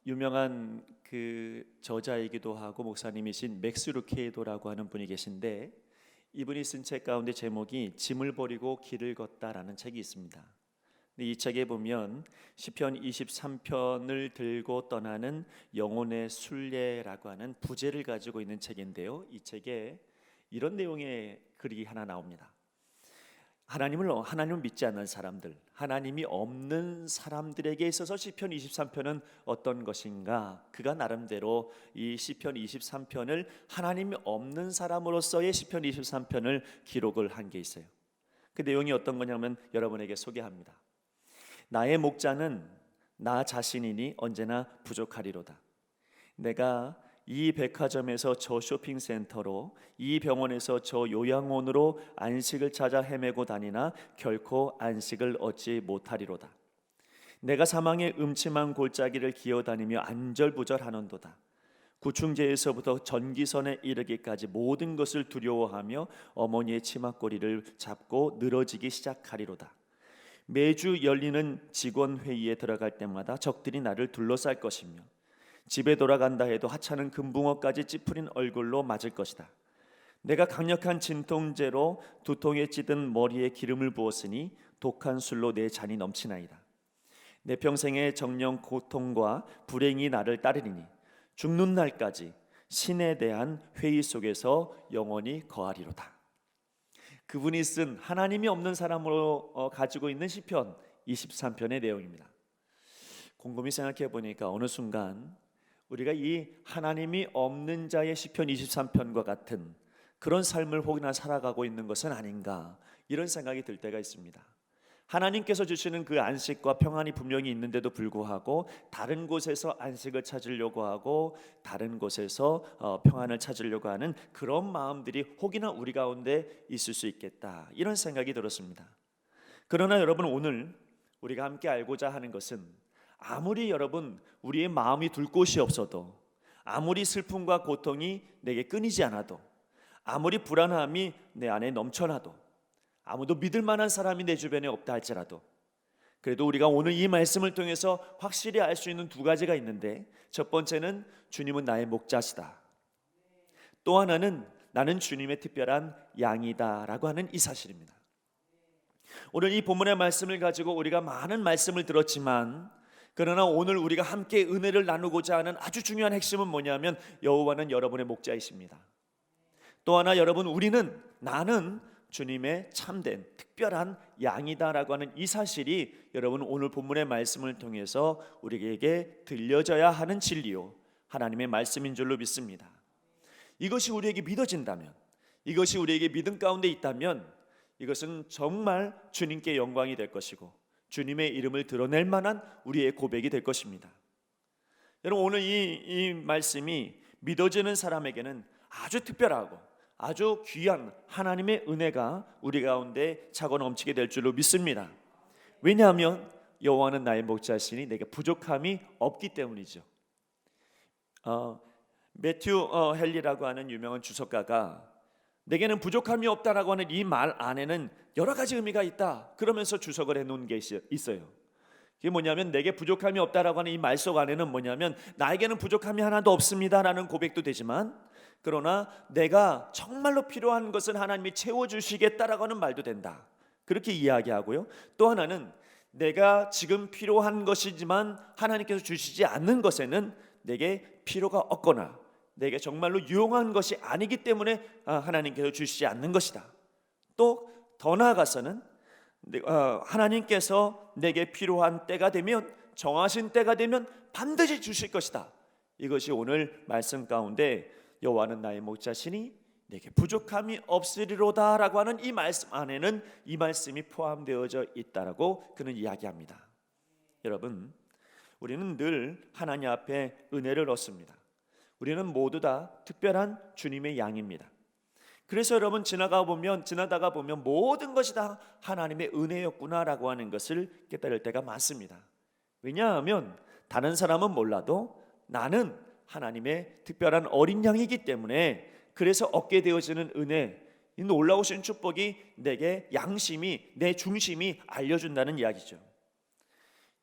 유명한 그 저자이기도 하고 목사님이신 맥스 루케이도라고 하는 분이 계신데, 이분이 쓴 책 가운데 제목이 짐을 버리고 길을 걷다라는 책이 있습니다. 이 책에 보면 시편 23편을 들고 떠나는 영혼의 순례라고 하는 부제를 가지고 있는 책인데요, 이 책에 이런 내용의 글이 하나 나옵니다. 하나님을 믿지 않는 사람들, 하나님이 없는 사람들에게 있어서 시편 23편은 어떤 것인가? 그가 나름대로 이 시편 23편을 하나님이 없는 사람으로서의 시편 23편을 기록을 한 게 있어요. 그 내용이 어떤 거냐면 여러분에게 소개합니다. 나의 목자는 나 자신이니 언제나 부족하리로다. 내가 이 백화점에서 저 쇼핑센터로, 이 병원에서 저 요양원으로 안식을 찾아 헤매고 다니나 결코 안식을 얻지 못하리로다. 내가 사망의 음침한 골짜기를 기어다니며 안절부절하는도다. 구충제에서부터 전기선에 이르기까지 모든 것을 두려워하며 어머니의 치맛꼬리를 잡고 늘어지기 시작하리로다. 매주 열리는 직원회의에 들어갈 때마다 적들이 나를 둘러쌀 것이며 집에 돌아간다 해도 하찮은 금붕어까지 찌푸린 얼굴로 맞을 것이다. 내가 강력한 진통제로 두통에 찌든 머리에 기름을 부었으니 독한 술로 내 잔이 넘치나이다. 내 평생의 정령 고통과 불행이 나를 따르리니 죽는 날까지 신에 대한 회의 속에서 영원히 거하리로다. 그분이 쓴 하나님이 없는 사람으로 가지고 있는 시편 23편의 내용입니다. 곰곰이 생각해 보니까 어느 순간 우리가 이 하나님이 없는 자의 시편 23편과 같은 그런 삶을 혹이나 살아가고 있는 것은 아닌가, 이런 생각이 들 때가 있습니다. 하나님께서 주시는 그 안식과 평안이 분명히 있는데도 불구하고 다른 곳에서 안식을 찾으려고 하고 다른 곳에서 평안을 찾으려고 하는 그런 마음들이 혹이나 우리 가운데 있을 수 있겠다, 이런 생각이 들었습니다. 그러나 여러분, 오늘 우리가 함께 알고자 하는 것은, 아무리 여러분 우리의 마음이 둘 곳이 없어도, 아무리 슬픔과 고통이 내게 끊이지 않아도, 아무리 불안함이 내 안에 넘쳐나도, 아무도 믿을 만한 사람이 내 주변에 없다 할지라도, 그래도 우리가 오늘 이 말씀을 통해서 확실히 알 수 있는 두 가지가 있는데, 첫 번째는 주님은 나의 목자시다. 또 하나는 나는 주님의 특별한 양이다 라고 하는 이 사실입니다. 오늘 이 본문의 말씀을 가지고 우리가 많은 말씀을 들었지만, 그러나 오늘 우리가 함께 은혜를 나누고자 하는 아주 중요한 핵심은 뭐냐면, 여호와는 여러분의 목자이십니다. 또 하나, 여러분, 나는 주님의 참된 특별한 양이다라고 하는 이 사실이 여러분 오늘 본문의 말씀을 통해서 우리에게 들려져야 하는 진리요, 하나님의 말씀인 줄로 믿습니다. 이것이 우리에게 믿어진다면, 이것이 우리에게 믿음 가운데 있다면, 이것은 정말 주님께 영광이 될 것이고 주님의 이름을 드러낼 만한 우리의 고백이 될 것입니다. 여러분, 오늘 이 말씀이 믿어지는 사람에게는 아주 특별하고 아주 귀한 하나님의 은혜가 우리 가운데 차고 넘치게 될 줄로 믿습니다. 왜냐하면 여호와는 나의 목자시니 내게 부족함이 없기 때문이죠. 매튜 헨리라고 하는 유명한 주석가가 내게는 부족함이 없다라고 하는 이 말 안에는 여러 가지 의미가 있다, 그러면서 주석을 해놓은 게 있어요. 그게 뭐냐면, 내게 부족함이 없다라고 하는 이 말 속 안에는 뭐냐면, 나에게는 부족함이 하나도 없습니다라는 고백도 되지만, 그러나 내가 정말로 필요한 것은 하나님이 채워주시겠다라고 하는 말도 된다, 그렇게 이야기하고요. 또 하나는 내가 지금 필요한 것이지만 하나님께서 주시지 않는 것에는 내게 필요가 없거나 내게 정말로 유용한 것이 아니기 때문에 하나님께서 주시지 않는 것이다. 또 더 나아가서는 하나님께서 내게 필요한 때가 되면, 정하신 때가 되면 반드시 주실 것이다. 이것이 오늘 말씀 가운데 여호와는 나의 목자시니 내게 부족함이 없으리로다 라고 하는 이 말씀 안에는 이 말씀이 포함되어져 있다라고 그는 이야기합니다. 여러분, 우리는 늘 하나님 앞에 은혜를 얻습니다. 우리는 모두 다 특별한 주님의 양입니다. 그래서 여러분, 지나다가 보면 모든 것이 다 하나님의 은혜였구나라고 하는 것을 깨달을 때가 많습니다. 왜냐하면 다른 사람은 몰라도 나는 하나님의 특별한 어린 양이기 때문에, 그래서 얻게 되어지는 은혜, 이 놀라우신 축복이 내게 양심이, 내 중심이 알려준다는 이야기죠.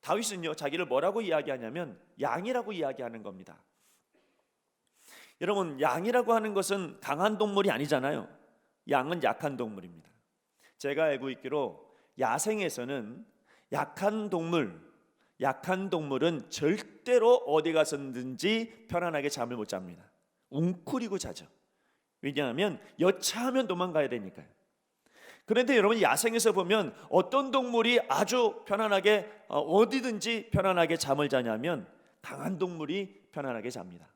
다윗은요 자기를 뭐라고 이야기하냐면 양이라고 이야기하는 겁니다. 여러분, 양이라고 하는 것은 강한 동물이 아니잖아요. 양은 약한 동물입니다. 제가 알고 있기로 야생에서는 약한 동물은 절대로 어디 가서든지 편안하게 잠을 못 잡니다. 웅크리고 자죠. 왜냐하면 여차하면 도망가야 되니까요. 그런데 여러분, 야생에서 보면 어떤 동물이 아주 편안하게 어디든지 편안하게 잠을 자냐면 강한 동물이 편안하게 잡니다.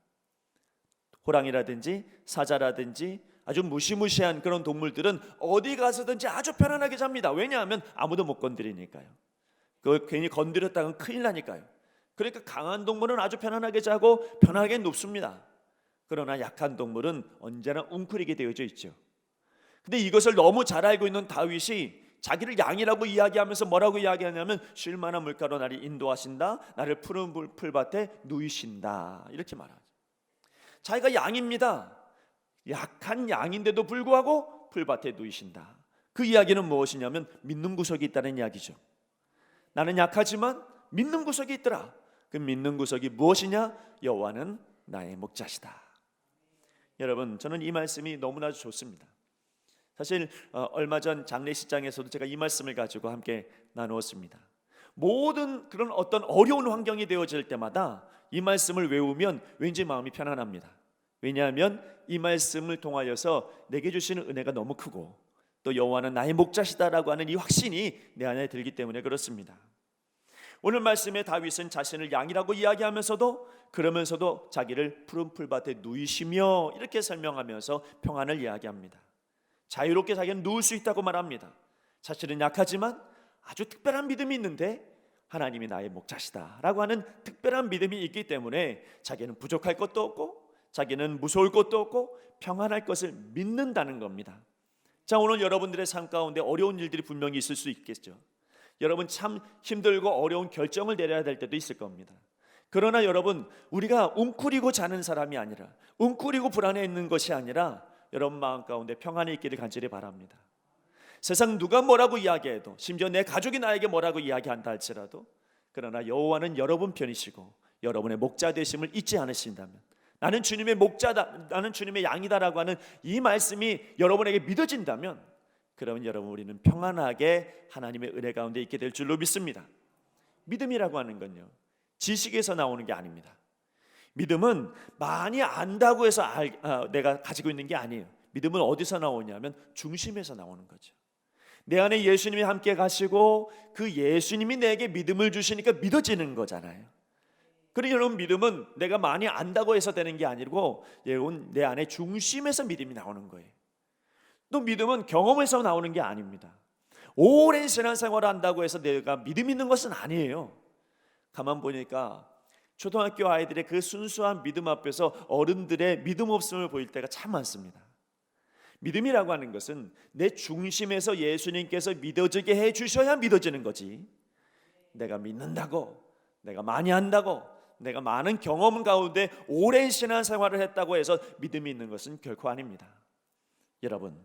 호랑이라든지 사자라든지 아주 무시무시한 그런 동물들은 어디 가서든지 아주 편안하게 잡니다. 왜냐하면 아무도 못 건드리니까요. 그걸 괜히 건드렸다간 큰일 나니까요. 그러니까 강한 동물은 아주 편안하게 자고 편하게 눕습니다. 그러나 약한 동물은 언제나 웅크리게 되어져 있죠. 근데 이것을 너무 잘 알고 있는 다윗이 자기를 양이라고 이야기하면서 뭐라고 이야기하냐면 쉴만한 물가로 나를 인도하신다, 나를 푸른 풀밭에 누이신다, 이렇게 말하죠. 자기가 양입니다. 약한 양인데도 불구하고 풀밭에 누이신다. 그 이야기는 무엇이냐면 믿는 구석이 있다는 이야기죠. 나는 약하지만 믿는 구석이 있더라. 그 믿는 구석이 무엇이냐? 여호와는 나의 목자시다. 여러분, 저는 이 말씀이 너무나 좋습니다. 사실 얼마 전 장례식장에서도 제가 이 말씀을 가지고 함께 나누었습니다. 모든 그런 어떤 어려운 환경이 되어질 때마다 이 말씀을 외우면 왠지 마음이 편안합니다. 왜냐하면 이 말씀을 통하여서 내게 주시는 은혜가 너무 크고 또 여호와는 나의 목자시다라고 하는 이 확신이 내 안에 들기 때문에 그렇습니다. 오늘 말씀에 다윗은 자신을 양이라고 이야기하면서도 그러면서도 자기를 푸른 풀밭에 누이시며 이렇게 설명하면서 평안을 이야기합니다. 자유롭게 자기는 누울 수 있다고 말합니다. 자신은 약하지만 아주 특별한 믿음이 있는데 하나님이 나의 목자시다라고 하는 특별한 믿음이 있기 때문에 자기는 부족할 것도 없고 자기는 무서울 것도 없고 평안할 것을 믿는다는 겁니다. 자, 오늘 여러분들의 삶 가운데 어려운 일들이 분명히 있을 수 있겠죠. 여러분 참 힘들고 어려운 결정을 내려야 될 때도 있을 겁니다. 그러나 여러분, 우리가 웅크리고 자는 사람이 아니라 웅크리고 불안해 있는 것이 아니라 여러분 마음 가운데 평안이 있기를 간절히 바랍니다. 세상 누가 뭐라고 이야기해도, 심지어 내 가족이 나에게 뭐라고 이야기한다 할지라도, 그러나 여호와는 여러분 편이시고 여러분의 목자 되심을 잊지 않으신다면, 나는 주님의 목자다, 나는 주님의 양이다라고 하는 이 말씀이 여러분에게 믿어진다면, 그러면 여러분, 우리는 평안하게 하나님의 은혜 가운데 있게 될 줄로 믿습니다. 믿음이라고 하는 건요, 지식에서 나오는 게 아닙니다. 믿음은 많이 안다고 해서 내가 가지고 있는 게 아니에요. 믿음은 어디서 나오냐면 중심에서 나오는 거죠. 내 안에 예수님이 함께 가시고 그 예수님이 내게 믿음을 주시니까 믿어지는 거잖아요. 그러니 여러분, 믿음은 내가 많이 안다고 해서 되는 게 아니고 여러분, 내 안에 중심에서 믿음이 나오는 거예요. 또 믿음은 경험에서 나오는 게 아닙니다. 오랜 신앙생활을 한다고 해서 내가 믿음 있는 것은 아니에요. 가만 보니까 초등학교 아이들의 그 순수한 믿음 앞에서 어른들의 믿음 없음을 보일 때가 참 많습니다. 믿음이라고 하는 것은 내 중심에서 예수님께서 믿어지게 해주셔야 믿어지는 거지, 내가 믿는다고, 내가 많이 한다고, 내가 많은 경험 가운데 오랜 신앙생활을 했다고 해서 믿음이 있는 것은 결코 아닙니다. 여러분,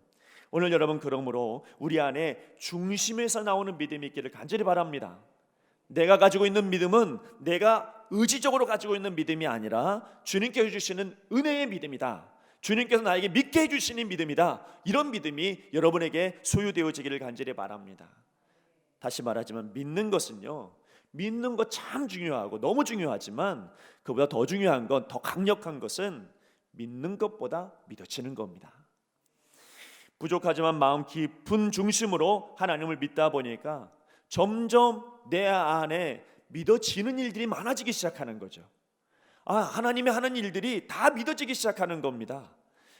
오늘 여러분, 그러므로 우리 안에 중심에서 나오는 믿음이 있기를 간절히 바랍니다. 내가 가지고 있는 믿음은 내가 의지적으로 가지고 있는 믿음이 아니라 주님께서 주시는 은혜의 믿음이다, 주님께서 나에게 믿게 해주시는 믿음이다, 이런 믿음이 여러분에게 소유되어지기를 간절히 바랍니다. 다시 말하지만 믿는 것은요, 믿는 것 참 중요하고 너무 중요하지만 그보다 더 중요한 건, 더 강력한 것은 믿는 것보다 믿어지는 겁니다. 부족하지만 마음 깊은 중심으로 하나님을 믿다 보니까 점점 내 안에 믿어지는 일들이 많아지기 시작하는 거죠. 하나님이 하는 일들이 다 믿어지기 시작하는 겁니다.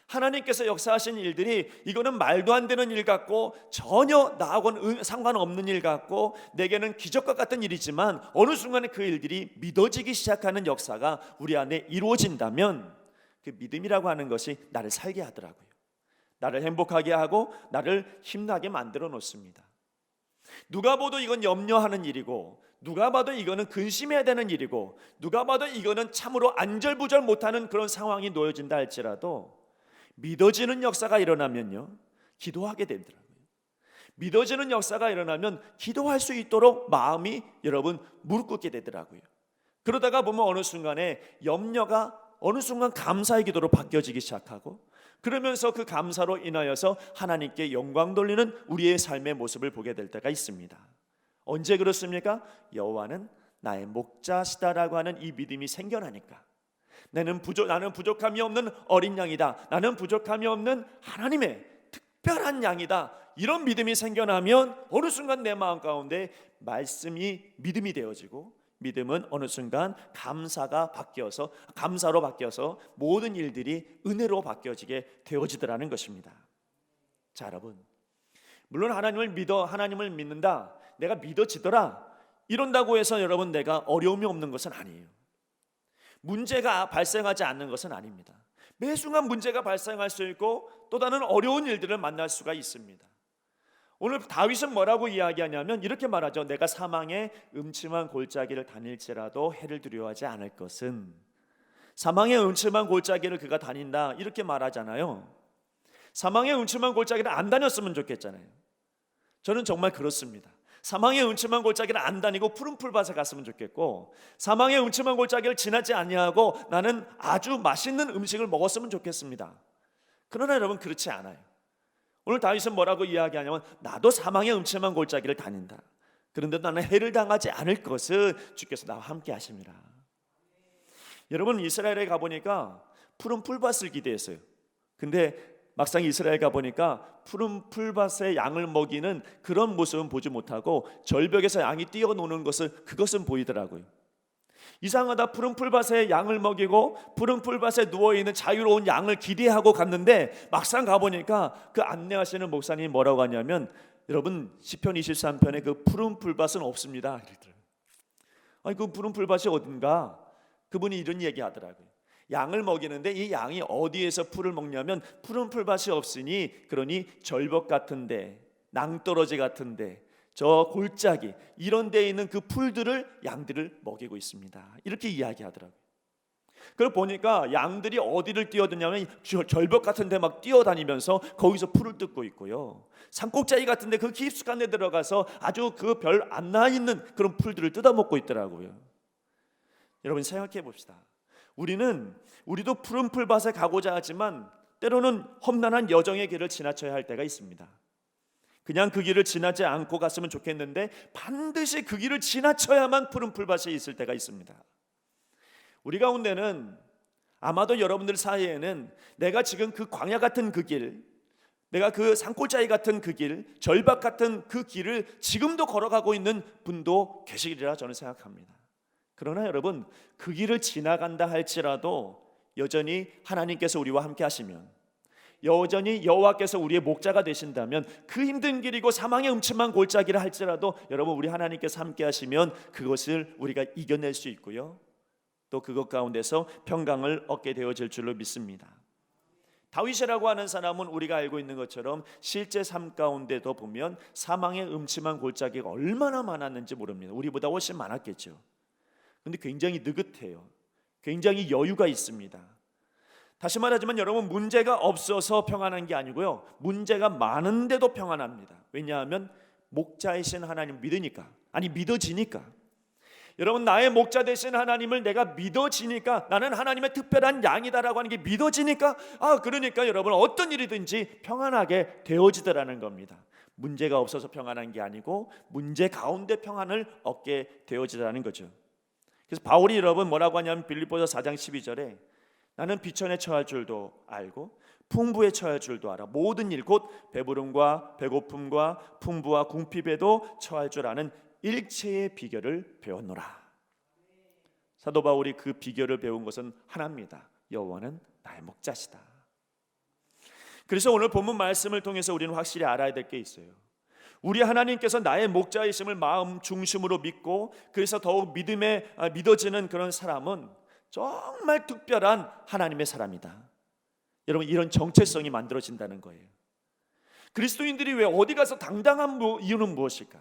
하나님께서 역사하신 일들이, 이거는 말도 안 되는 일 같고 전혀 나하고는 상관없는 일 같고 내게는 기적과 같은 일이지만 어느 순간에 그 일들이 믿어지기 시작하는 역사가 우리 안에 이루어진다면 그 믿음이라고 하는 것이 나를 살게 하더라고요. 나를 행복하게 하고 나를 힘나게 만들어 놓습니다. 누가 봐도 이건 염려하는 일이고, 누가 봐도 이거는 근심해야 되는 일이고, 누가 봐도 이거는 참으로 안절부절 못하는 그런 상황이 놓여진다 할지라도 믿어지는 역사가 일어나면요, 기도하게 되더라고요. 믿어지는 역사가 일어나면 기도할 수 있도록 마음이 여러분 무릎 꿇게 되더라고요. 그러다가 보면 어느 순간에 염려가 어느 순간 감사의 기도로 바뀌어지기 시작하고, 그러면서 그 감사로 인하여서 하나님께 영광 돌리는 우리의 삶의 모습을 보게 될 때가 있습니다. 언제 그렇습니까? 여호와는 나의 목자시다라고 하는 이 믿음이 생겨나니까. 나는 부족함이 없는 어린 양이다. 나는 부족함이 없는 하나님의 특별한 양이다. 이런 믿음이 생겨나면 어느 순간 내 마음 가운데 말씀이 믿음이 되어지고, 믿음은 어느 순간 감사로 바뀌어서 모든 일들이 은혜로 바뀌어지게 되어지더라는 것입니다. 자, 여러분, 물론 하나님을 믿는다, 내가 믿어지더라 이런다고 해서 여러분 내가 어려움이 없는 것은 아니에요. 문제가 발생하지 않는 것은 아닙니다. 매 순간 문제가 발생할 수 있고 또 다른 어려운 일들을 만날 수가 있습니다. 오늘 다윗은 뭐라고 이야기하냐면 이렇게 말하죠. 내가 사망의 음침한 골짜기를 다닐지라도 해를 두려워하지 않을 것은. 사망의 음침한 골짜기를 그가 다닌다 이렇게 말하잖아요. 사망의 음침한 골짜기를 안 다녔으면 좋겠잖아요. 저는 정말 그렇습니다. 사망의 음침한 골짜기를 안 다니고 푸른 풀밭에 갔으면 좋겠고, 사망의 음침한 골짜기를 지나지 아니하고 나는 아주 맛있는 음식을 먹었으면 좋겠습니다. 그러나 여러분 그렇지 않아요. 오늘 다윗은 뭐라고 이야기하냐면 나도 사망의 음침한 골짜기를 다닌다. 그런데 나는 해를 당하지 않을 것은 주께서 나와 함께 하십니다. 여러분 이스라엘에 가보니까 푸른 풀밭을 기대했어요. 근데 막상 이스라엘 가보니까 푸른 풀밭에 양을 먹이는 그런 모습은 보지 못하고 절벽에서 양이 뛰어노는 그것은 보이더라고요. 이상하다. 푸른 풀밭에 양을 먹이고 푸른 풀밭에 누워있는 자유로운 양을 기대하고 갔는데 막상 가보니까 그 안내하시는 목사님이 뭐라고 하냐면 여러분 시편 23편에 그 푸른 풀밭은 없습니다. 아니 그 푸른 풀밭이 어딘가? 그분이 이런 얘기 하더라고요. 양을 먹이는데 이 양이 어디에서 풀을 먹냐면 푸른 풀밭이 없으니 그러니 절벽 같은데, 낭떠러지 같은데, 저 골짜기 이런 데에 있는 그 풀들을 양들을 먹이고 있습니다. 이렇게 이야기하더라고요. 그걸 보니까 양들이 어디를 뛰어드냐면 절벽 같은 데 막 뛰어다니면서 거기서 풀을 뜯고 있고요. 산꼭자기 같은 데 그 깊숙한 데 들어가서 아주 그 별 안 나 있는 그런 풀들을 뜯어먹고 있더라고요. 여러분 생각해 봅시다. 우리도 푸른 풀밭에 가고자 하지만 때로는 험난한 여정의 길을 지나쳐야 할 때가 있습니다. 그냥 그 길을 지나지 않고 갔으면 좋겠는데 반드시 그 길을 지나쳐야만 푸른 풀밭에 있을 때가 있습니다. 우리 가운데는 아마도 여러분들 사이에는 내가 지금 그 광야 같은 그 길, 내가 그 산골짜기 같은 그 길, 절벽 같은 그 길을 지금도 걸어가고 있는 분도 계시리라 저는 생각합니다. 그러나 여러분 그 길을 지나간다 할지라도 여전히 하나님께서 우리와 함께 하시면, 여전히 여호와께서 우리의 목자가 되신다면, 그 힘든 길이고 사망의 음침한 골짜기를 할지라도 여러분 우리 하나님께서 함께 하시면 그것을 우리가 이겨낼 수 있고요, 또 그것 가운데서 평강을 얻게 되어질 줄로 믿습니다. 다윗이라고 하는 사람은 우리가 알고 있는 것처럼 실제 삶 가운데도 보면 사망의 음침한 골짜기가 얼마나 많았는지 모릅니다. 우리보다 훨씬 많았겠죠. 근데 굉장히 느긋해요. 굉장히 여유가 있습니다. 다시 말하지만 여러분 문제가 없어서 평안한 게 아니고요, 문제가 많은데도 평안합니다. 왜냐하면 목자이신 하나님 믿어지니까. 여러분 나의 목자 되신 하나님을 내가 믿어지니까, 나는 하나님의 특별한 양이다라고 하는 게 믿어지니까, 그러니까 여러분 어떤 일이든지 평안하게 되어지더라는 겁니다. 문제가 없어서 평안한 게 아니고 문제 가운데 평안을 얻게 되어지더라는 거죠. 그래서 바울이 여러분 뭐라고 하냐면 빌립보서 4장 12절에 나는 비천에 처할 줄도 알고 풍부에 처할 줄도 알아. 모든 일 곧 배부름과 배고픔과 풍부와 궁핍에도 처할 줄 아는 일체의 비결을 배웠노라. 사도 바울이 그 비결을 배운 것은 하나입니다. 여호와는 나의 목자시다. 그래서 오늘 본문 말씀을 통해서 우리는 확실히 알아야 될 게 있어요. 우리 하나님께서 나의 목자이심을 마음 중심으로 믿고, 그래서 더욱 믿어지는 그런 사람은 정말 특별한 하나님의 사람이다. 여러분 이런 정체성이 만들어진다는 거예요. 그리스도인들이 왜 어디 가서 당당한 이유는 무엇일까?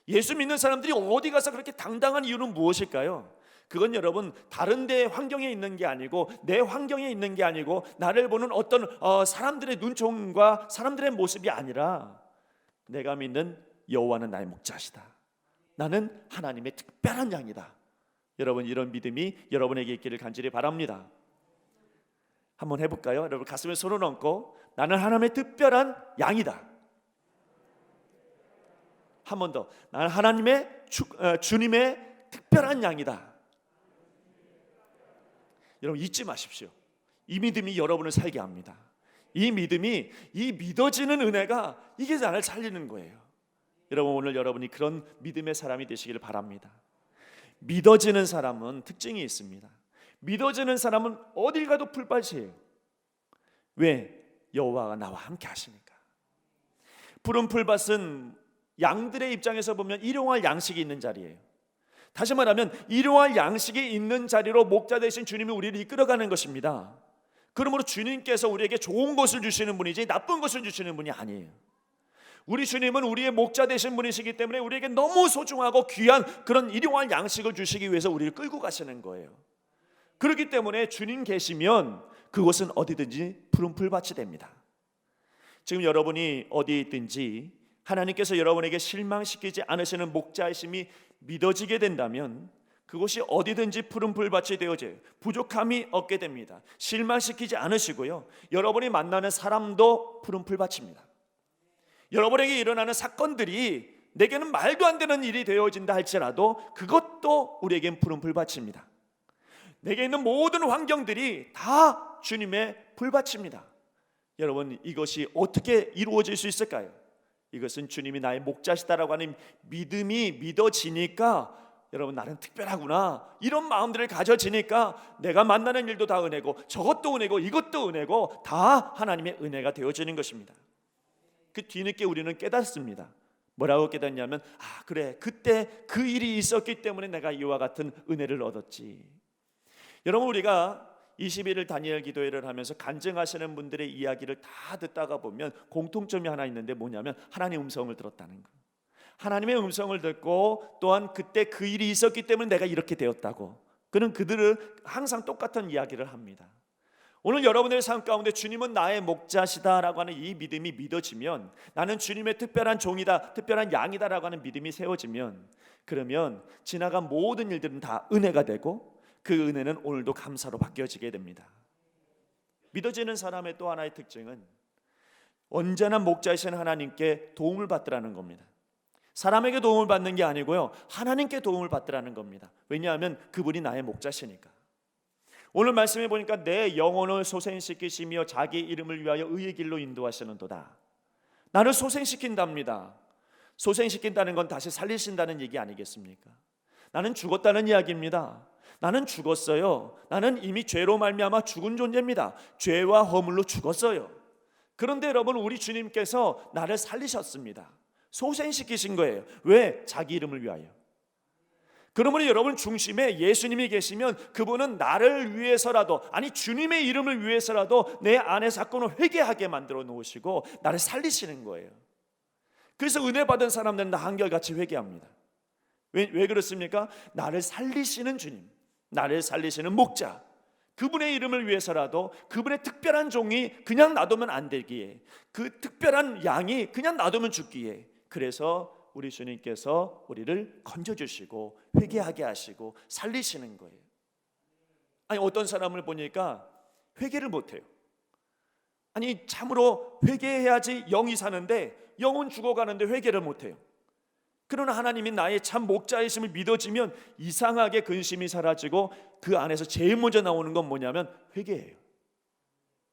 예수 믿는 사람들이 어디 가서 그렇게 당당한 이유는 무엇일까요? 그건 여러분 다른 데 환경에 있는 게 아니고, 내 환경에 있는 게 아니고, 나를 보는 어떤 사람들의 눈총과 사람들의 모습이 아니라 내가 믿는 여호와는 나의 목자시다. 나는 하나님의 특별한 양이다. 여러분, 이런 믿음이 여러분에게 있기를 간절히 바랍니다. 한번 해볼까요? 여러분, 가슴에 손을 얹고 나는 하나님의 특별한 양이다. 한 번 더, 나는 하나님의 주님의 특별한 양이다. 여러분, 잊지 마십시오. 이 믿음이 여러분을 살게 합니다. 이 믿음이, 이 믿어지는 은혜가 이게 나를 살리는 거예요. 여러분, 오늘 여러분이 그런 믿음의 사람이 되시기를 바랍니다. 믿어지는 사람은 특징이 있습니다. 믿어지는 사람은 어딜 가도 풀밭이에요. 왜? 여호와가 나와 함께 하시니까. 푸른 풀밭은 양들의 입장에서 보면 일용할 양식이 있는 자리예요. 다시 말하면 일용할 양식이 있는 자리로 목자 되신 주님이 우리를 이끌어가는 것입니다. 그러므로 주님께서 우리에게 좋은 것을 주시는 분이지 나쁜 것을 주시는 분이 아니에요. 우리 주님은 우리의 목자 되신 분이시기 때문에 우리에게 너무 소중하고 귀한 그런 일용할 양식을 주시기 위해서 우리를 끌고 가시는 거예요. 그렇기 때문에 주님 계시면 그곳은 어디든지 푸른 풀밭이 됩니다. 지금 여러분이 어디에 있든지 하나님께서 여러분에게 실망시키지 않으시는 목자이심이 믿어지게 된다면 그곳이 어디든지 푸른 풀밭이 되어져요. 부족함이 없게 됩니다. 실망시키지 않으시고요, 여러분이 만나는 사람도 푸른 풀밭입니다. 여러분에게 일어나는 사건들이 내게는 말도 안 되는 일이 되어진다 할지라도 그것도 우리에겐 푸른 풀밭입니다. 내게 있는 모든 환경들이 다 주님의 풀밭입니다. 여러분, 이것이 어떻게 이루어질 수 있을까요? 이것은 주님이 나의 목자시다라고 하는 믿음이 믿어지니까, 여러분, 나는 특별하구나 이런 마음들을 가져지니까 내가 만나는 일도 다 은혜고 저것도 은혜고 이것도 은혜고 다 하나님의 은혜가 되어지는 것입니다. 그 뒤늦게 우리는 깨닫습니다. 뭐라고 깨닫냐면, 그래, 그때 그 일이 있었기 때문에 내가 이와 같은 은혜를 얻었지. 여러분, 우리가 21일 다니엘 기도회를 하면서 간증하시는 분들의 이야기를 다 듣다가 보면 공통점이 하나 있는데 뭐냐면 하나님의 음성을 들었다는 거예요. 하나님의 음성을 듣고 또한 그때 그 일이 있었기 때문에 내가 이렇게 되었다고. 그들은 항상 똑같은 이야기를 합니다. 오늘 여러분의 삶 가운데 주님은 나의 목자시다라고 하는 이 믿음이 믿어지면, 나는 주님의 특별한 종이다, 특별한 양이다라고 하는 믿음이 세워지면, 그러면 지나간 모든 일들은 다 은혜가 되고 그 은혜는 오늘도 감사로 바뀌어지게 됩니다. 믿어지는 사람의 또 하나의 특징은 언제나 목자이신 하나님께 도움을 받으라는 겁니다. 사람에게 도움을 받는 게 아니고요, 하나님께 도움을 받으라는 겁니다. 왜냐하면 그분이 나의 목자시니까. 오늘 말씀해 보니까 내 영혼을 소생시키시며 자기 이름을 위하여 의의 길로 인도하시는도다. 나를 소생시킨답니다. 소생시킨다는 건 다시 살리신다는 얘기 아니겠습니까? 나는 죽었다는 이야기입니다. 나는 죽었어요. 나는 이미 죄로 말미암아 죽은 존재입니다. 죄와 허물로 죽었어요. 그런데 여러분, 우리 주님께서 나를 살리셨습니다. 소생시키신 거예요. 왜? 자기 이름을 위하여. 그러므로 여러분 중심에 예수님이 계시면 그분은 나를 위해서라도, 아니 주님의 이름을 위해서라도 내 안의 사건을 회개하게 만들어 놓으시고 나를 살리시는 거예요. 그래서 은혜 받은 사람들은 다 한결같이 회개합니다. 왜 그렇습니까? 나를 살리시는 주님, 나를 살리시는 목자, 그분의 이름을 위해서라도, 그분의 특별한 종이 그냥 놔두면 안 되기에, 그 특별한 양이 그냥 놔두면 죽기에, 그래서 우리 주님께서 우리를 건져주시고 회개하게 하시고 살리시는 거예요. 아니, 어떤 사람을 보니까 회개를 못해요. 아니, 참으로 회개해야지 영이 사는데 영은 죽어가는데 회개를 못해요. 그러나 하나님이 나의 참 목자이심을 믿어지면 이상하게 근심이 사라지고 그 안에서 제일 먼저 나오는 건 뭐냐면 회개예요.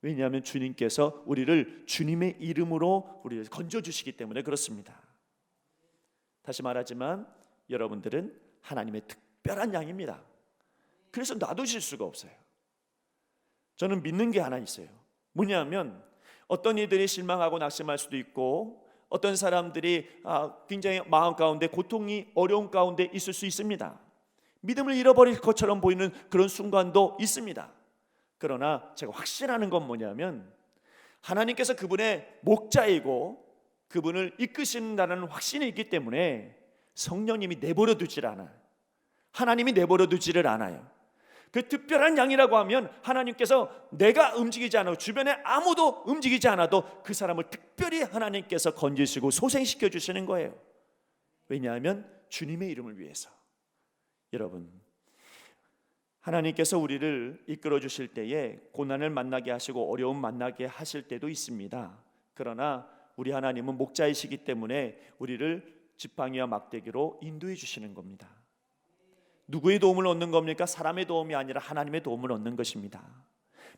왜냐하면 주님께서 우리를 주님의 이름으로 우리를 건져주시기 때문에 그렇습니다. 다시 말하지만 여러분들은 하나님의 특별한 양입니다. 그래서 놔두실 수가 없어요. 저는 믿는 게 하나 있어요. 뭐냐면 어떤 이들이 실망하고 낙심할 수도 있고, 어떤 사람들이 굉장히 마음 가운데 고통이, 어려움 가운데 있을 수 있습니다. 믿음을 잃어버릴 것처럼 보이는 그런 순간도 있습니다. 그러나 제가 확신하는 건 뭐냐면 하나님께서 그분의 목자이고 그분을 이끄신다는 확신이 있기 때문에 성령님이 내버려 두질 않아요. 하나님이 내버려 두지를 않아요. 그 특별한 양이라고 하면 하나님께서 내가 움직이지 않아도, 주변에 아무도 움직이지 않아도 그 사람을 특별히 하나님께서 건지시고 소생시켜 주시는 거예요. 왜냐하면 주님의 이름을 위해서. 여러분, 하나님께서 우리를 이끌어 주실 때에 고난을 만나게 하시고 어려움 만나게 하실 때도 있습니다. 그러나 우리 하나님은 목자이시기 때문에 우리를 지팡이와 막대기로 인도해 주시는 겁니다. 누구의 도움을 얻는 겁니까? 사람의 도움이 아니라 하나님의 도움을 얻는 것입니다.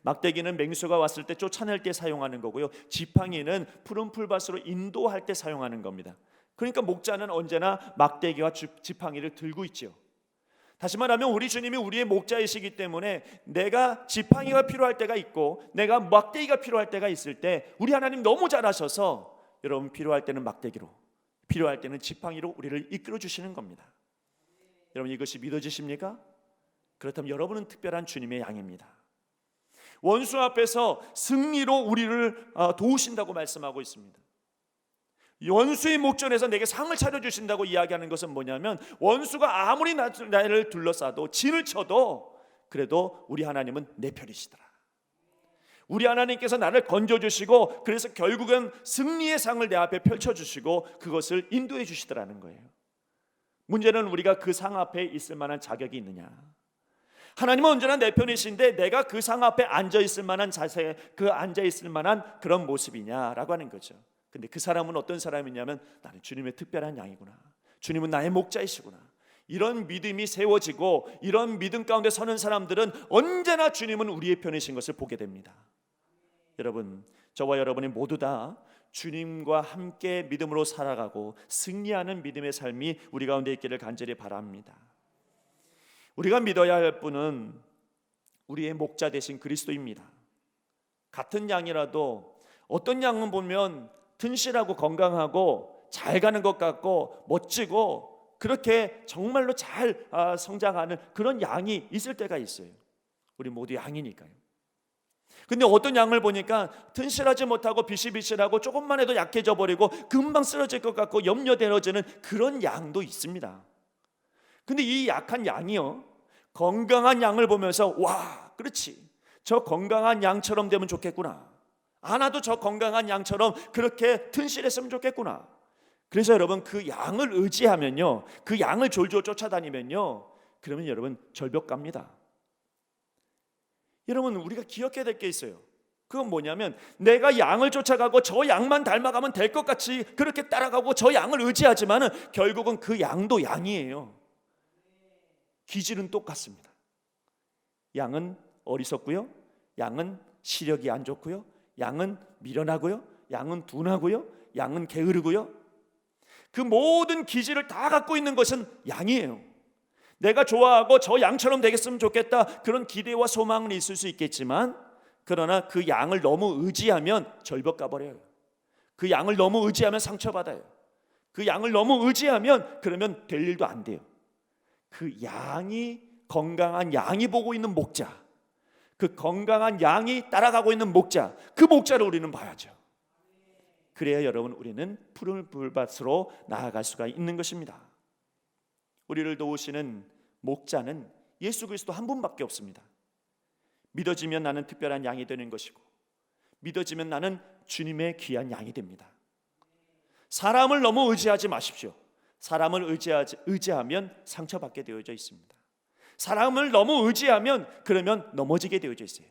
막대기는 맹수가 왔을 때 쫓아낼 때 사용하는 거고요, 지팡이는 푸른 풀밭으로 인도할 때 사용하는 겁니다. 그러니까 목자는 언제나 막대기와 지팡이를 들고 있지요. 다시 말하면 우리 주님이 우리의 목자이시기 때문에 내가 지팡이가 필요할 때가 있고 내가 막대기가 필요할 때가 있을 때 우리 하나님 너무 잘하셔서 여러분, 필요할 때는 막대기로, 필요할 때는 지팡이로 우리를 이끌어 주시는 겁니다. 여러분, 이것이 믿어지십니까? 그렇다면 여러분은 특별한 주님의 양입니다. 원수 앞에서 승리로 우리를 도우신다고 말씀하고 있습니다. 원수의 목전에서 내게 상을 차려주신다고 이야기하는 것은 뭐냐면, 원수가 아무리 나를 둘러싸도 진을 쳐도 그래도 우리 하나님은 내 편이시더라. 우리 하나님께서 나를 건져주시고 그래서 결국은 승리의 상을 내 앞에 펼쳐주시고 그것을 인도해 주시더라는 거예요. 문제는 우리가 그 상 앞에 있을 만한 자격이 있느냐. 하나님은 언제나 내 편이신데 내가 그 상 앞에 앉아있을 만한 자세, 그 앉아있을 만한 그런 모습이냐라고 하는 거죠. 근데 그 사람은 어떤 사람이냐면, 나는 주님의 특별한 양이구나, 주님은 나의 목자이시구나, 이런 믿음이 세워지고 이런 믿음 가운데 서는 사람들은 언제나 주님은 우리의 편이신 것을 보게 됩니다. 여러분, 저와 여러분이 모두 다 주님과 함께 믿음으로 살아가고 승리하는 믿음의 삶이 우리 가운데 있기를 간절히 바랍니다. 우리가 믿어야 할 분은 우리의 목자 되신 그리스도입니다. 같은 양이라도 어떤 양은 보면 튼실하고 건강하고 잘 가는 것 같고 멋지고 그렇게 정말로 잘 성장하는 그런 양이 있을 때가 있어요. 우리 모두 양이니까요. 근데 어떤 양을 보니까 튼실하지 못하고 비실비실하고 조금만 해도 약해져 버리고 금방 쓰러질 것 같고 염려되어지는 그런 양도 있습니다. 근데 이 약한 양이요, 건강한 양을 보면서 와, 그렇지, 저 건강한 양처럼 되면 좋겠구나, 나도 저 건강한 양처럼 그렇게 튼실했으면 좋겠구나. 그래서 여러분, 그 양을 의지하면요, 그 양을 졸졸 쫓아다니면요, 그러면 여러분 절벽 갑니다. 여러분, 우리가 기억해야 될 게 있어요. 그건 뭐냐면, 내가 양을 쫓아가고 저 양만 닮아가면 될 것 같이 그렇게 따라가고 저 양을 의지하지만은 결국은 그 양도 양이에요. 기질은 똑같습니다. 양은 어리석고요, 양은 시력이 안 좋고요, 양은 미련하고요, 양은 둔하고요, 양은 게으르고요. 그 모든 기질을 다 갖고 있는 것은 양이에요. 내가 좋아하고 저 양처럼 되겠으면 좋겠다, 그런 기대와 소망은 있을 수 있겠지만, 그러나 그 양을 너무 의지하면 절벽 가버려요. 그 양을 너무 의지하면 상처받아요. 그 양을 너무 의지하면 그러면 될 일도 안 돼요. 그 양이, 건강한 양이 보고 있는 목자, 그 건강한 양이 따라가고 있는 목자, 그 목자를 우리는 봐야죠. 그래야 여러분, 우리는 푸른 풀밭으로 나아갈 수가 있는 것입니다. 우리를 도우시는 목자는 예수 그리스도 한 분밖에 없습니다. 믿어지면 나는 특별한 양이 되는 것이고, 믿어지면 나는 주님의 귀한 양이 됩니다. 사람을 너무 의지하지 마십시오. 사람을 의지하면 상처받게 되어져 있습니다. 사람을 너무 의지하면 그러면 넘어지게 되어져 있어요.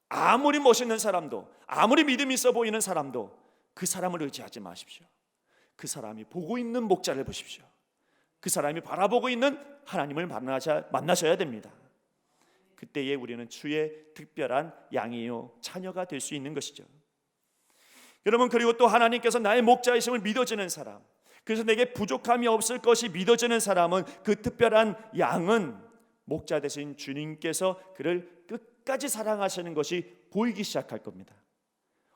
아무리 멋있는 사람도, 아무리 믿음이 있어 보이는 사람도 그 사람을 의지하지 마십시오. 그 사람이 보고 있는 목자를 보십시오. 그 사람이 바라보고 있는 하나님을 만나셔야 됩니다. 그때에 우리는 주의 특별한 양이요, 자녀가 될 수 있는 것이죠. 여러분, 그리고 또 하나님께서 나의 목자이심을 믿어지는 사람, 그래서 내게 부족함이 없을 것이 믿어지는 사람은, 그 특별한 양은 목자 되신 주님께서 그를 끝까지 사랑하시는 것이 보이기 시작할 겁니다.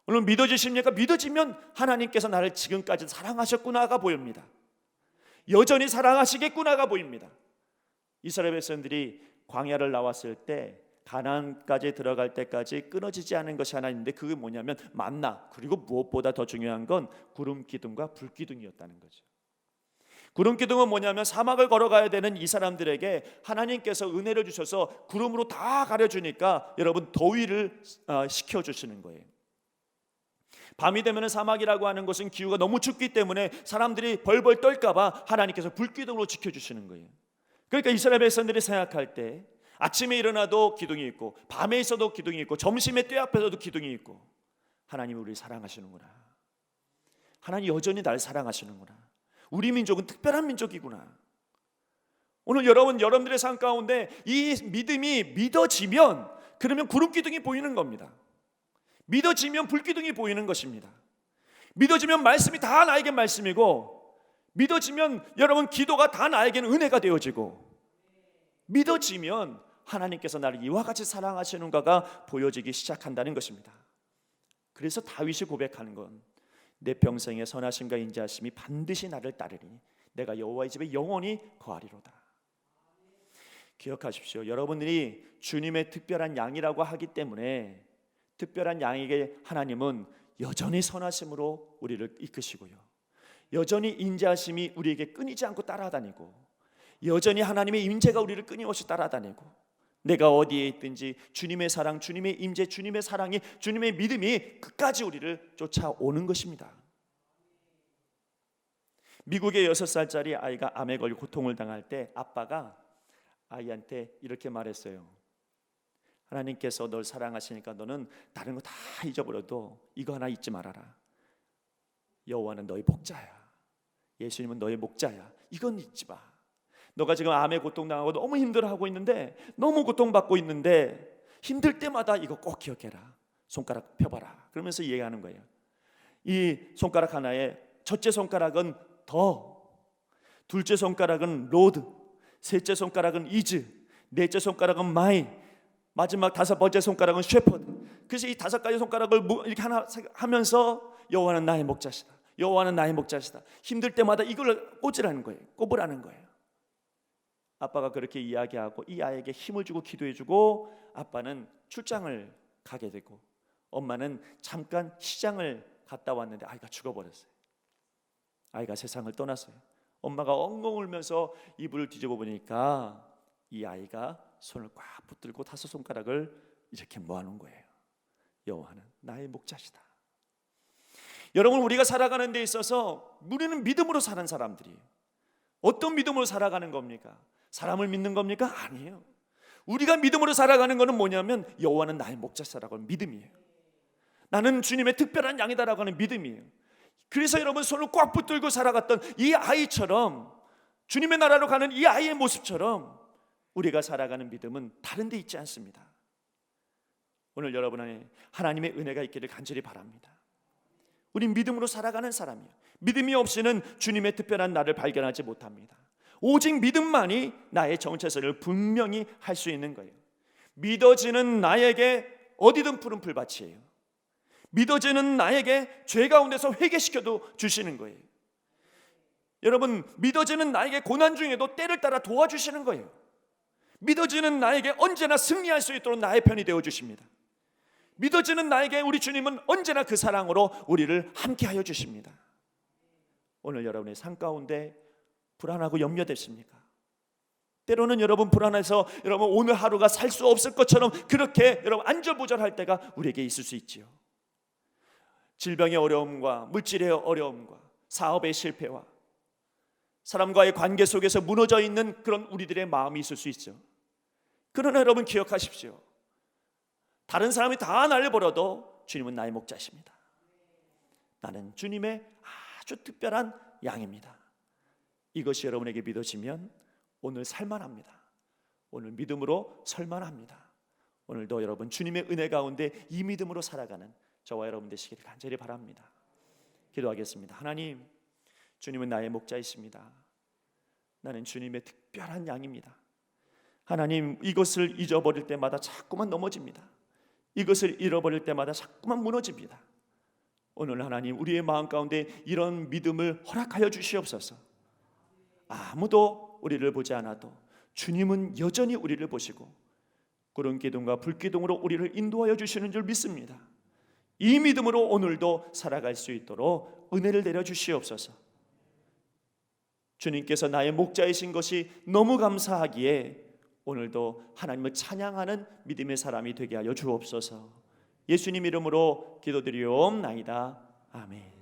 오늘 믿어지십니까? 믿어지면 하나님께서 나를 지금까지 사랑하셨구나가 보입니다. 여전히 사랑하시겠구나가 보입니다. 이스라엘 백성들이 광야를 나왔을 때 가나안까지 들어갈 때까지 끊어지지 않은 것이 하나 있는데, 그게 뭐냐면 만나, 그리고 무엇보다 더 중요한 건 구름 기둥과 불 기둥이었다는 거죠. 구름 기둥은 뭐냐면 사막을 걸어가야 되는 이 사람들에게 하나님께서 은혜를 주셔서 구름으로 다 가려주니까 여러분 더위를 식혀주시는 거예요. 밤이 되면 사막이라고 하는 것은 기후가 너무 춥기 때문에 사람들이 벌벌 떨까봐 하나님께서 불기둥으로 지켜주시는 거예요. 그러니까 이스라엘 백성들이 생각할 때 아침에 일어나도 기둥이 있고 밤에 있어도 기둥이 있고 점심에 때 앞에서도 기둥이 있고, 하나님이 우리를 사랑하시는구나, 하나님 여전히 날 사랑하시는구나, 우리 민족은 특별한 민족이구나. 오늘 여러분들의 삶 가운데 이 믿음이 믿어지면, 그러면 구름 기둥이 보이는 겁니다. 믿어지면 불기둥이 보이는 것입니다. 믿어지면 말씀이 다 나에게 말씀이고, 믿어지면 여러분 기도가 다 나에게는 은혜가 되어지고, 믿어지면 하나님께서 나를 이와 같이 사랑하시는가가 보여지기 시작한다는 것입니다. 그래서 다윗이 고백하는 건, 내 평생의 선하심과 인자하심이 반드시 나를 따르리니 내가 여호와의 집에 영원히 거하리로다. 기억하십시오. 여러분들이 주님의 특별한 양이라고 하기 때문에 특별한 양에게 하나님은 여전히 선하심으로 우리를 이끄시고요, 여전히 인자하심이 우리에게 끊이지 않고 따라다니고, 여전히 하나님의 임재가 우리를 끊임없이 따라다니고, 내가 어디에 있든지 주님의 사랑, 주님의 임재, 주님의 사랑이, 주님의 믿음이 끝까지 우리를 쫓아오는 것입니다. 미국의 6살짜리 아이가 암에 걸려 고통을 당할 때 아빠가 아이한테 이렇게 말했어요. 하나님께서 널 사랑하시니까 너는 다른 거 다 잊어버려도 이거 하나 잊지 말아라. 여호와는 너의 목자야. 예수님은 너의 목자야. 이건 잊지 마. 너가 지금 암에 고통당하고 너무 힘들어하고 있는데, 너무 고통받고 있는데 힘들 때마다 이거 꼭 기억해라. 손가락 펴봐라. 그러면서 얘기하는 거예요. 이 손가락 하나에 첫째 손가락은 더, 둘째 손가락은 로드, 셋째 손가락은 이즈, 넷째 손가락은 마이, 마지막 5번째 손가락은 셰퍼드. 그래서 이 5가지 손가락을 이렇게 하나 하면서 여호와는 나의 목자시다, 여호와는 나의 목자시다, 힘들 때마다 이걸 꽂으라는 거예요. 꼽으라는 거예요. 아빠가 그렇게 이야기하고 이 아이에게 힘을 주고 기도해주고, 아빠는 출장을 가게 되고, 엄마는 잠깐 시장을 갔다 왔는데 아이가 죽어버렸어요. 아이가 세상을 떠났어요. 엄마가 엉엉 울면서 이불을 뒤집어 보니까 이 아이가 손을 꽉 붙들고 5손가락을 이렇게 모아놓은 거예요. 여호와는 나의 목자시다. 여러분, 우리가 살아가는 데 있어서 우리는 믿음으로 사는 사람들이에요. 어떤 믿음으로 살아가는 겁니까? 사람을 믿는 겁니까? 아니에요. 우리가 믿음으로 살아가는 것은 뭐냐면 여호와는 나의 목자시다라고 하는 믿음이에요. 나는 주님의 특별한 양이다라고 하는 믿음이에요. 그래서 여러분, 손을 꽉 붙들고 살아갔던 이 아이처럼, 주님의 나라로 가는 이 아이의 모습처럼 우리가 살아가는 믿음은 다른 데 있지 않습니다. 오늘 여러분 안에 하나님의 은혜가 있기를 간절히 바랍니다. 우린 믿음으로 살아가는 사람이에요. 믿음이 없이는 주님의 특별한 나를 발견하지 못합니다. 오직 믿음만이 나의 정체성을 분명히 할 수 있는 거예요. 믿어지는 나에게 어디든 푸른 풀밭이에요. 믿어지는 나에게 죄 가운데서 회개시켜도 주시는 거예요. 여러분, 믿어지는 나에게 고난 중에도 때를 따라 도와주시는 거예요. 믿어지는 나에게 언제나 승리할 수 있도록 나의 편이 되어주십니다. 믿어지는 나에게 우리 주님은 언제나 그 사랑으로 우리를 함께하여 주십니다. 오늘 여러분의 삶 가운데 불안하고 염려되십니까? 때로는 여러분 불안해서 여러분 오늘 하루가 살 수 없을 것처럼 그렇게 여러분 안절부절할 때가 우리에게 있을 수 있지요. 질병의 어려움과 물질의 어려움과 사업의 실패와 사람과의 관계 속에서 무너져 있는 그런 우리들의 마음이 있을 수 있죠. 그러나 여러분 기억하십시오. 다른 사람이 다 나를 버려도 주님은 나의 목자십니다. 나는 주님의 아주 특별한 양입니다. 이것이 여러분에게 믿어지면 오늘 살만합니다. 오늘 믿음으로 설만합니다. 오늘도 여러분 주님의 은혜 가운데 이 믿음으로 살아가는 저와 여러분 되시기를 간절히 바랍니다. 기도하겠습니다. 하나님, 주님은 나의 목자이십니다. 나는 주님의 특별한 양입니다. 하나님, 이것을 잊어버릴 때마다 자꾸만 넘어집니다. 이것을 잃어버릴 때마다 자꾸만 무너집니다. 오늘 하나님, 우리의 마음 가운데 이런 믿음을 허락하여 주시옵소서. 아무도 우리를 보지 않아도 주님은 여전히 우리를 보시고 구름 기둥과 불 기둥으로 우리를 인도하여 주시는 줄 믿습니다. 이 믿음으로 오늘도 살아갈 수 있도록 은혜를 내려 주시옵소서. 주님께서 나의 목자이신 것이 너무 감사하기에 오늘도 하나님을 찬양하는 믿음의 사람이 되게 하여 주옵소서. 예수님 이름으로 기도드리옵나이다. 아멘.